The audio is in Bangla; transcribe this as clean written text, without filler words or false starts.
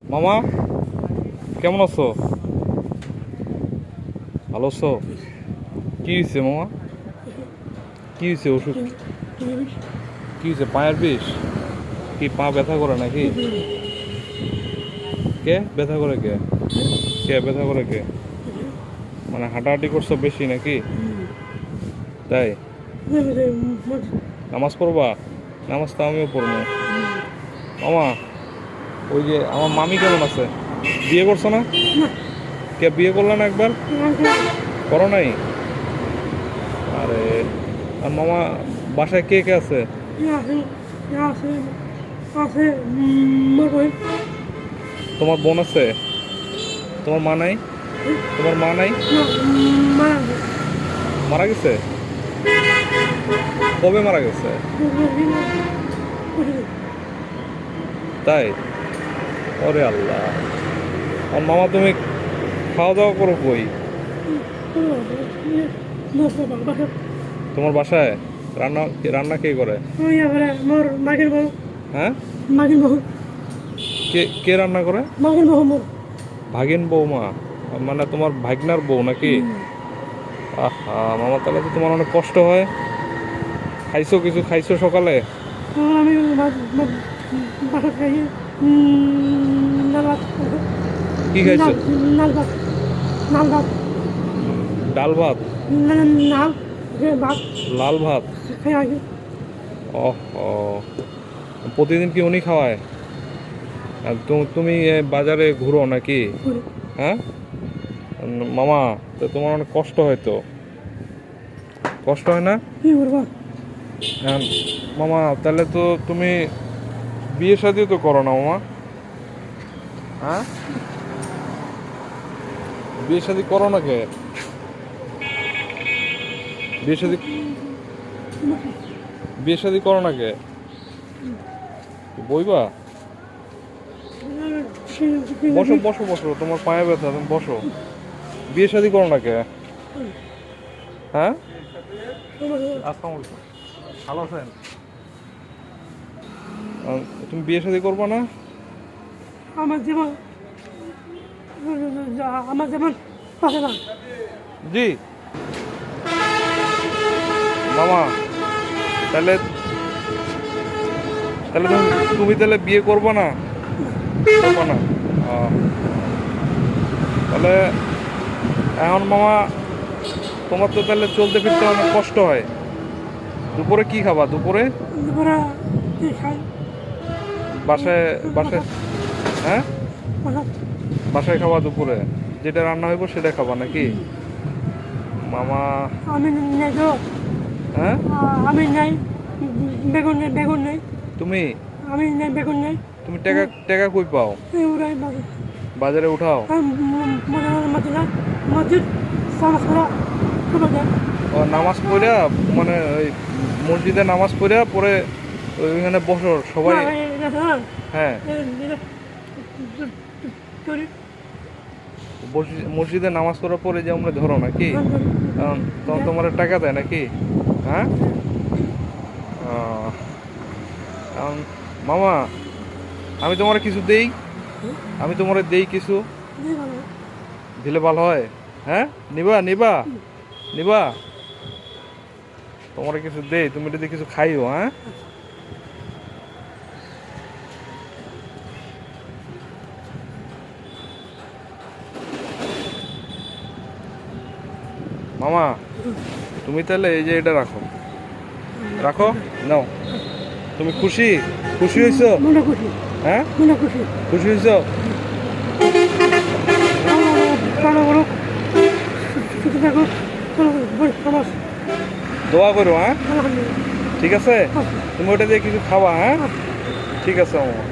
মামা কেমন আছো? ভালো আছো? কি হয়েছে মামা? কি হয়েছে? ওষুধ কি হয়েছে? পায়ের বিষ? কি পা ব্যথা করে নাকি? কে ব্যথা করে? কে কে ব্যথা করে? কে মানে হাঁটাহাঁটি করছো বেশি নাকি? তাই নামাজ পড়বা? নামাজ তো আমিও পড়বো। মামা ওই যে আমার মামি কেমন আছে? বিয়ে করছো না? কে বিয়ে করলো না একবার? করো নাই? আরে আর মামা বাসায় কে কে আছে? তোমার বোন আছে? তোমার মা নাই? তোমার মা নাই? মারা গেছে? কবে মারা গেছে? তাই? ওরে আল্লাহ। আর মামা তুমি খাওয়া দাওয়া করো কই? তোমার বাসায়? রান্না রান্না কে করে? হ্যাঁ কে কে রান্না করে? ভাগিন বৌমা? মানে তোমার ভাগনার বউ নাকি? আহা মামা, তাহলে তো তোমার অনেক কষ্ট হয়। খাইছো কিছু? খাইছো সকালে? কি খাইছো? ডাল ভাত? লাল ভাত? ওহ, প্রতিদিন কি উনি খাওয়ায়? আর তুমি বাজারে ঘুরো নাকি? হ্যাঁ মামা, তো তোমার অনেক কষ্ট হয় তো। কষ্ট হয় না? মামা তাহলে তো তুমি বিয়ে শাদী তো করো না মামা? হ্যাঁ বিয়ে শাদী করো না কে? বিয়ে শাদী বিয়ে শাদী করো না কে? বইবা? বসো বসো বসো, তোমার পায়ে ব্যথা, তুমি বসো। বিয়ে শাদী করো না কে? হ্যাঁ আসসালামু আলাইকুম, ভালো আছেন? তুমি বিয়ে শাদী করবো না? আমার যেমন পাশে না। জি মামা, তাহলে তাহলে তুমি তাহলে বিয়ে করবো না? করবো না? তাহলে এখন মামা তোমার তো তাহলে চলতে ফিরতে অনেক কষ্ট হয়। দুপুরে কি খাবা? দুপুরে দুপুরে খাই বাসায় বাসায় হ্যাঁ বাসায় খাবা দুপুরে? যেটা রান্না হইব সেটা খাবা নাকি মামা? আমি নেই তো। হ্যাঁ আমি নেই, বেগুন নেই, বেগুন নেই। তুমি আমি নেই, বেগুন নেই। তুমি টাকা টাকা কই পাও? ওরাই বাজারে উঠাও? মসজিদ সালাস করা চলে যায়। ও নামাজ পড়া, মানে ওই মসজিদে নামাজ পড়া পরে ওইখানে বসো সবাই? হ্যাঁ মসজিদে নামাজ পড়ার পরে যে আমরা ধরো নাকি? তখন তোমার টাকা দেয় নাকি? হ্যাঁ মামা আমি তোমার কিছু দেই? আমি তোমার দেই কিছু? দিলে ভালো হয়? হ্যাঁ নিবা নিবা নিবা? তোমার কিছু দেই, তুমি যদি কিছু খাইও। হ্যাঁ মামা তুমি তাহলে এই যে এটা রাখো, রাখো, নাও। তুমি খুশি? খুশি হয়েছো? হ্যাঁ খুশি হয়েছো? দোয়া করো। হ্যাঁ ঠিক আছে, তুমি ওটা দিয়ে কিছু খাওয়া। হ্যাঁ ঠিক আছে মামা।